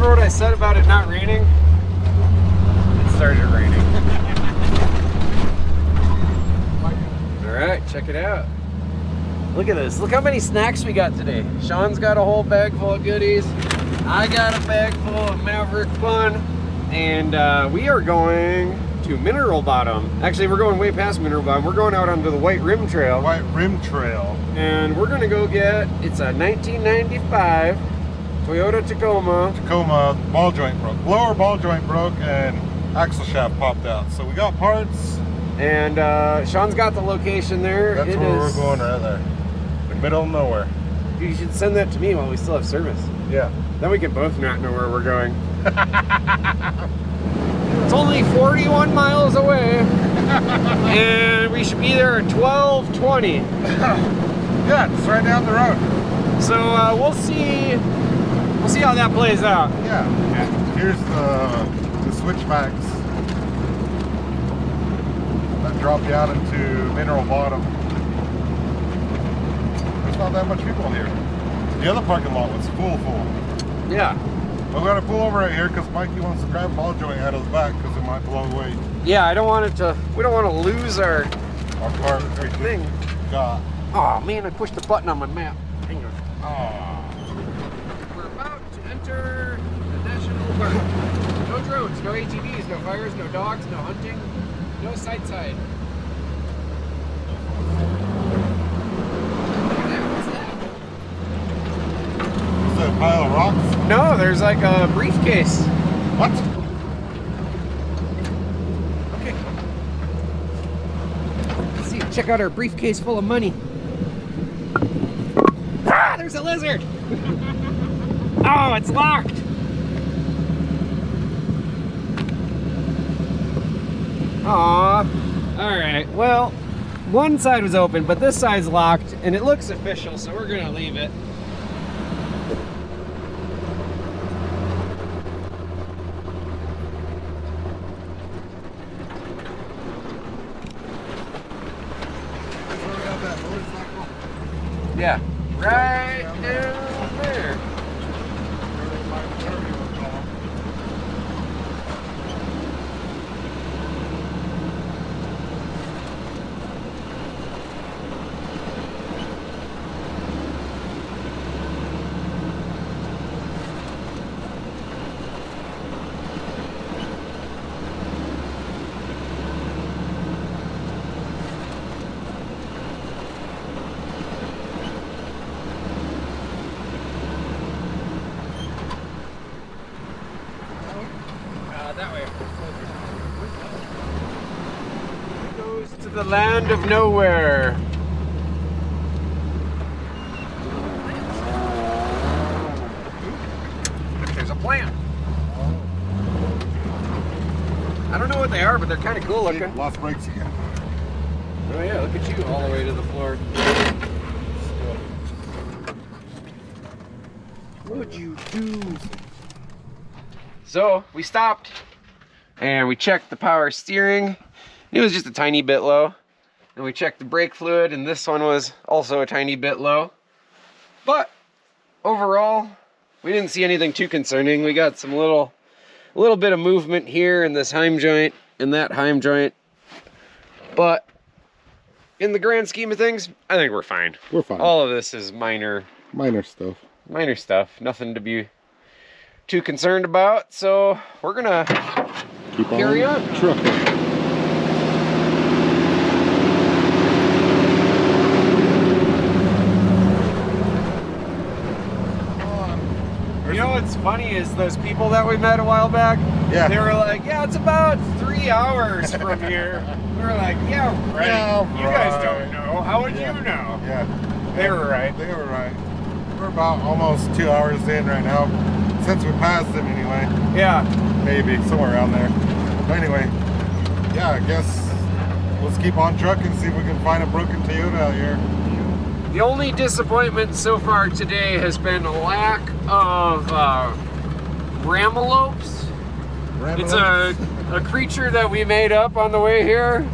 Remember what I said about it not raining? It started raining. Alright, check it out. Look at this. Look how many snacks we got today. Sean's got a whole bag full of goodies. I got a bag full of Maverick fun. And we are going to Mineral Bottom. Actually, we're going way past Mineral Bottom. We're going out onto the White Rim Trail. White Rim Trail. And we're gonna go get, it's a 1995 Toyota Tacoma. Tacoma ball joint broke. Lower ball joint broke and axle shaft popped out. So we got parts. And Sean's got the location there. That's where we're going right there. In the middle of nowhere. You should send that to me while we still have service. Yeah. Then we can both not know where we're going. It's only 41 miles away. And we should be there at 12:20. Yeah, it's right down the road. So we'll see how that plays out. Yeah. Here's the switchbacks that drop you out into Mineral Bottom. There's not that much people here. The other parking lot was full. Yeah. We're gonna pull over right here because Mikey wants to grab ball joint out of the back because it might blow away. Yeah, we don't want to lose our part thing. Got. Oh man, I pushed the button on my map. Hang on. Oh. We're about to enter the national park. No drones, no ATVs, no fires, no dogs, no hunting, no side. What's that? Is that a pile of rocks? No, there's like a briefcase. What? Okay. Let's see, check out our briefcase full of money. Ah, there's a lizard! Oh, it's locked! Aw. Alright, well, one side was open, but this side's locked, and it looks official, so we're gonna leave it. Yeah, right down there. That way. It goes to the land of nowhere. There's a plant. I don't know what they are, but they're kind of cool looking. Lost brakes again. Oh yeah, look at you all the way to the floor. What'd you do? So we stopped and we checked the power steering. It was just a tiny bit low. And we checked the brake fluid, and this one was also a tiny bit low. But overall, we didn't see anything too concerning. We got some little bit of movement here in this heim joint and that heim joint. But in the grand scheme of things, I think we're fine. We're fine. All of this is minor stuff. Minor stuff. Nothing to be too concerned about. So we're gonna keep carry on trucking. You know what's funny is those people that we met a while back, yeah, they were like, yeah, it's about 3 hours from here. We were like, yeah, right. Yeah, you guys don't know. How would you know? Yeah. They were right. They were right. We're about almost 2 hours in right now. Since we passed them anyway. Yeah. Maybe, somewhere around there. But anyway, yeah, I guess let's keep on trucking, see if we can find a broken Toyota out here. The only disappointment so far today has been a lack of ramelopes. It's a creature that we made up on the way here.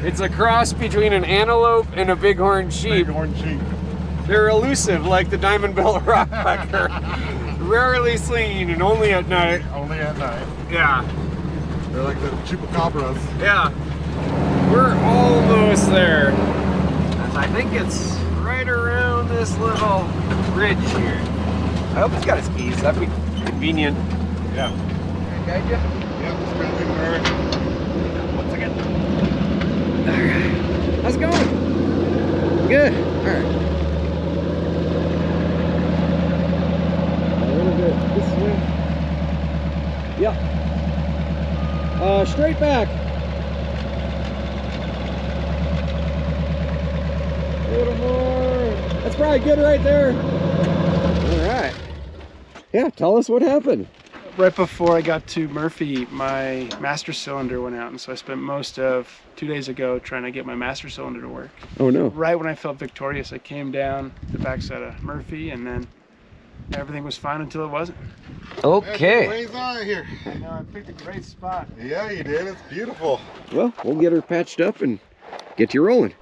It's a cross between an antelope and a bighorn sheep. Bighorn sheep. They're elusive like the diamond-billed rockpecker. rarely seen and only at night. Only at night. Yeah. They're like the chupacabras. Yeah. We're almost there. I think it's right around this little ridge here. I hope he's got his keys. That'd be convenient. Yeah. Can I guide you? Yep, it's gonna be weird. 1 second. Alright. How's it going? Good. Alright. A little bit this way. Yep. Straight back. A little more. That's probably good right there. Alright. Yeah, tell us what happened. Right before I got to Murphy, my master cylinder went out, and so I spent most of 2 days ago trying to get my master cylinder to work. Oh no. Right when I felt victorious, I came down the backside of Murphy, and then everything was fine until it wasn't. Okay. Ways on here. I know, I picked a great spot. Yeah, you did. It's beautiful. Well, we'll get her patched up and get you rolling.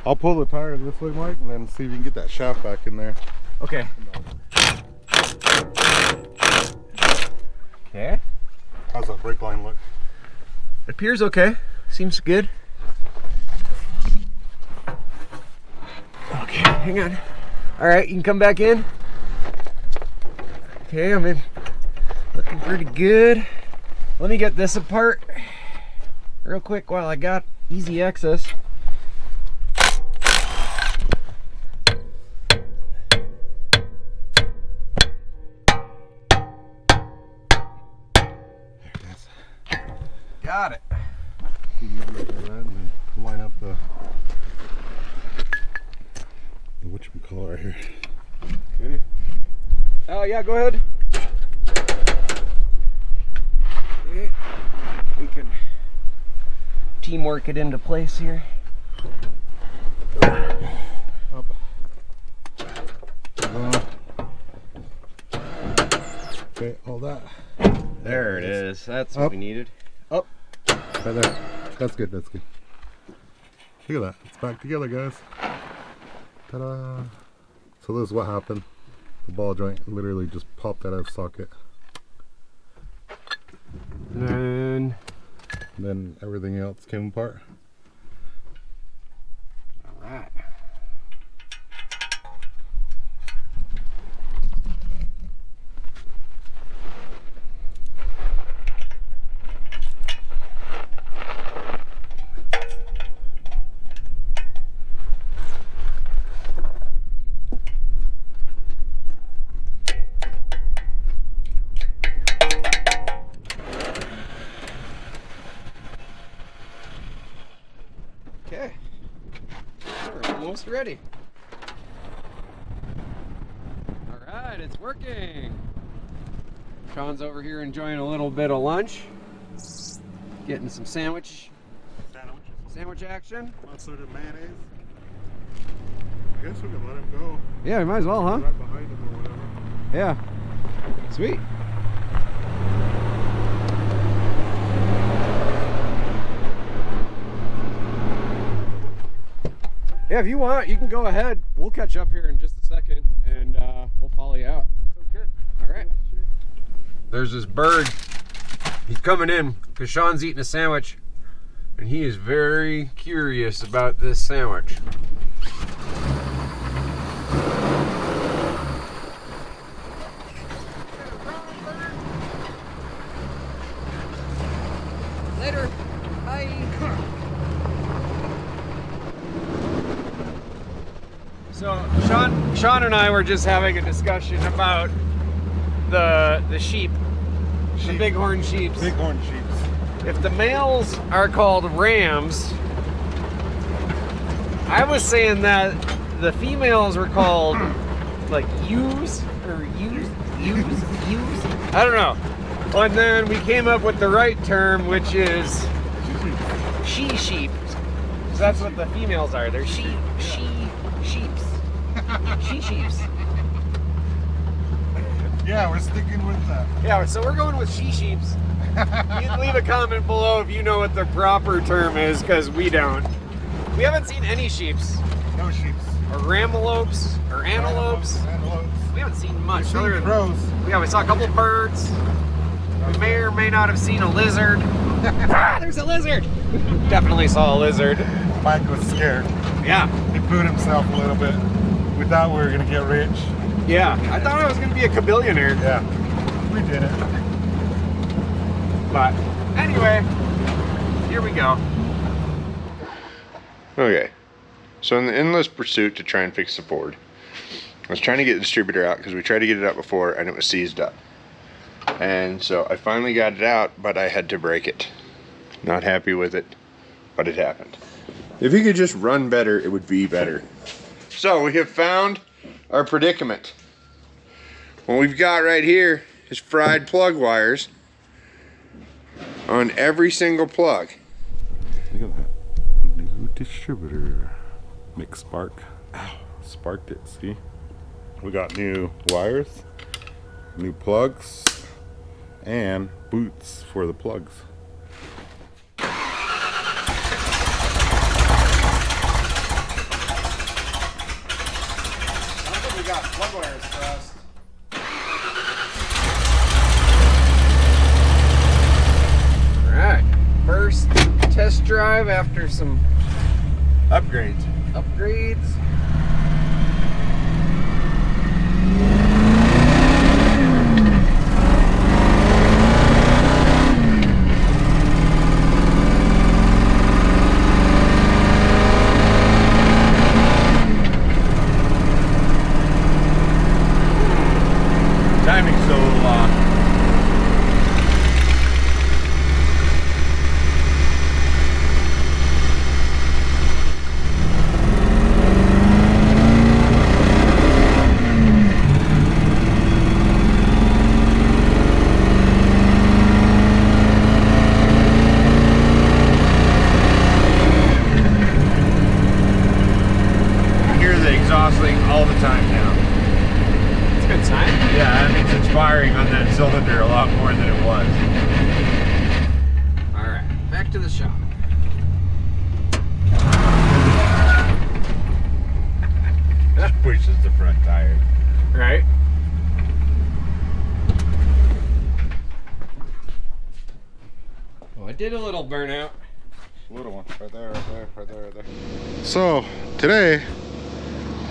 I'll pull the tire this way, Mike, and then see if you can get that shaft back in there. Okay. Okay. How's that brake line look? It appears okay. Seems good. Okay, hang on. All right, you can come back in. Okay, I'm in. Looking pretty good. Let me get this apart real quick while I got easy access. Got it. You can look at that and then line up the whatchamacallit right here. Ready? Oh yeah, go ahead. Okay. We can teamwork it into place here. Up. Okay, all that. There it is. That's what Up. we needed. Up. Right there. That's good, that's good. Look at that. It's back together, guys. Ta-da. So this is what happened. The ball joint literally just popped out of socket. And Then everything else came apart. all right. Okay, we're almost ready. All right, it's working. Sean's over here enjoying a little bit of lunch, getting some sandwich action. Mustard and mayonnaise. I guess we can let him go. Yeah, we might as well, huh? Right behind him or whatever. Yeah, sweet. Yeah, if you want, you can go ahead. We'll catch up here in just a second, and we'll follow you out. Sounds good. All right. There's this bird. He's coming in because Sean's eating a sandwich, and he is very curious about this sandwich. Later. Bye. So Sean and I were just having a discussion about the sheep, the bighorn sheeps. Bighorn sheeps. If the males are called rams, I was saying that the females were called like ewes or ewes. I don't know. And then we came up with the right term, which is she-sheep. So that's what the females are. They're sheeps. She-sheeps. Yeah, we're sticking with that. Yeah, so we're going with she-sheeps. You can leave a comment below if you know what the proper term is, because we don't. We haven't seen any sheeps. No sheeps. Or ramalopes, or antelopes. We haven't seen much. We've seen crows. Yeah, we saw a couple birds. We may or may not have seen a lizard. Ah, there's a lizard! Definitely saw a lizard. Mike was scared. Yeah. He pooed himself a little bit. We thought we were gonna get rich. Yeah, I thought I was gonna be a kabillionaire. Yeah, we did it. But anyway, here we go. Okay, so in the endless pursuit to try and fix the Ford, I was trying to get the distributor out because we tried to get it out before and it was seized up. And so I finally got it out, but I had to break it. Not happy with it, but it happened. If you could just run better, it would be better. So we have found our predicament. What we've got right here is fried plug wires on every single plug. Look at that. New distributor. Make spark. Ow, sparked it, see? We got new wires, new plugs, and boots for the plugs. We got plug wires first. Alright, first test drive after some Upgrades. upgrades. Timing's so long. I hear the exhaust leak all the time now. It's a good sign. Yeah, that means it's firing on that cylinder a lot more than it was. Alright, back to the shop. That pushes the front tire. Right? Oh, I did a little burnout. Little one, right there, right there, right there, right there. So, today,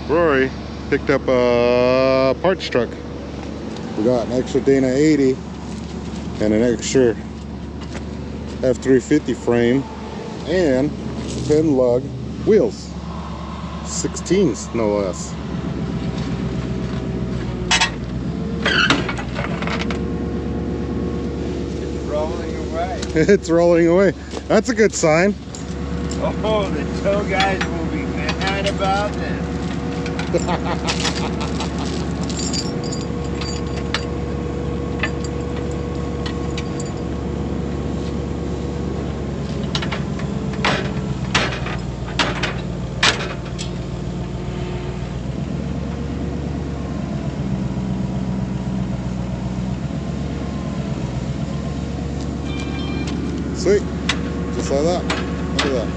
Rory picked up a parts truck. We got an extra Dana 80 and an extra F350 frame and pin lug wheels. 16s, no less. Rolling away. It's rolling away. That's a good sign. Oh, the tow guys will be mad about this. Sweet. Just like that. Look at that.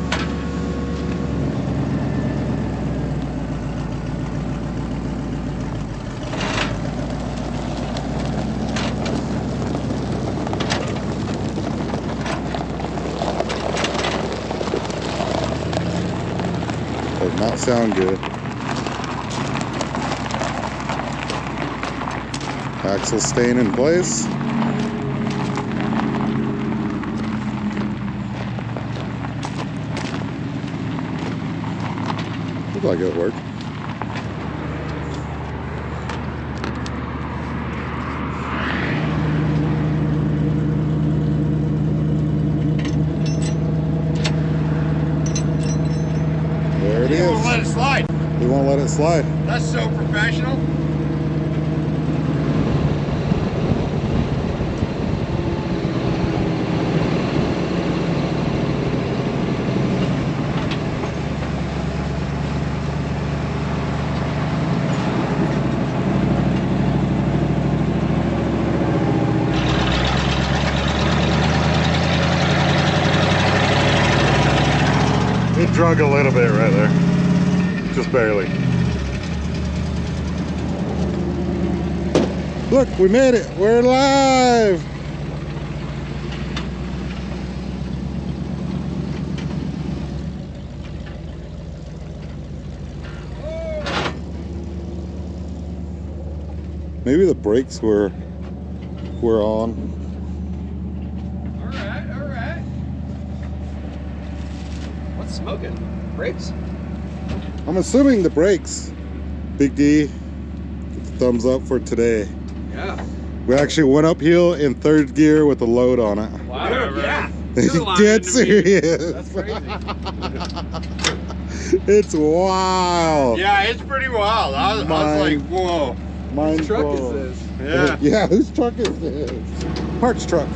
Does not sound good. Axle staying in place. Looks like it worked. There it You won't is. let it slide. He won't let it slide. That's so professional. It drug a little bit right there. Just barely. Look, we made it. We're alive. Maybe the brakes were on. All right. What's smoking? Brakes? I'm assuming the brakes. Big D, get the thumbs up for today. Yeah. We actually went uphill in 3rd gear with a load on it. Wow. Yeah. Dead serious. That's crazy. It's wild. Yeah, it's pretty wild. I was like, whoa. Mind Whose truck blown. is this? Yeah. Yeah, whose truck is this? Parts truck.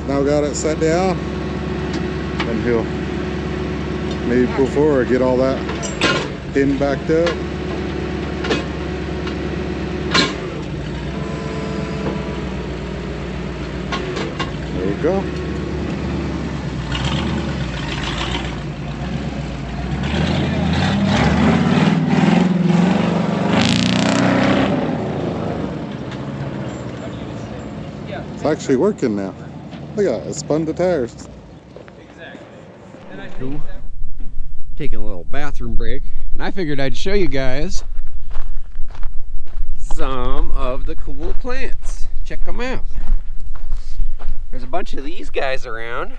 Now got it set down, and he'll maybe before get all that pin backed up. There we go. It's actually working now. Look at it, it spun the tires. Exactly. And I think taking a little bathroom break, and I figured I'd show you guys some of the cool plants. Check them out. There's a bunch of these guys around.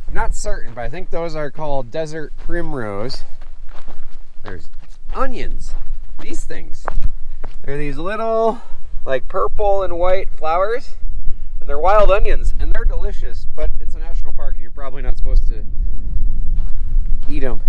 I'm not certain, but I think those are called desert primrose. There's onions. These things. They're these little, like purple and white flowers. And they're wild onions, and they're delicious, but it's a national park and you're probably not supposed to eat them.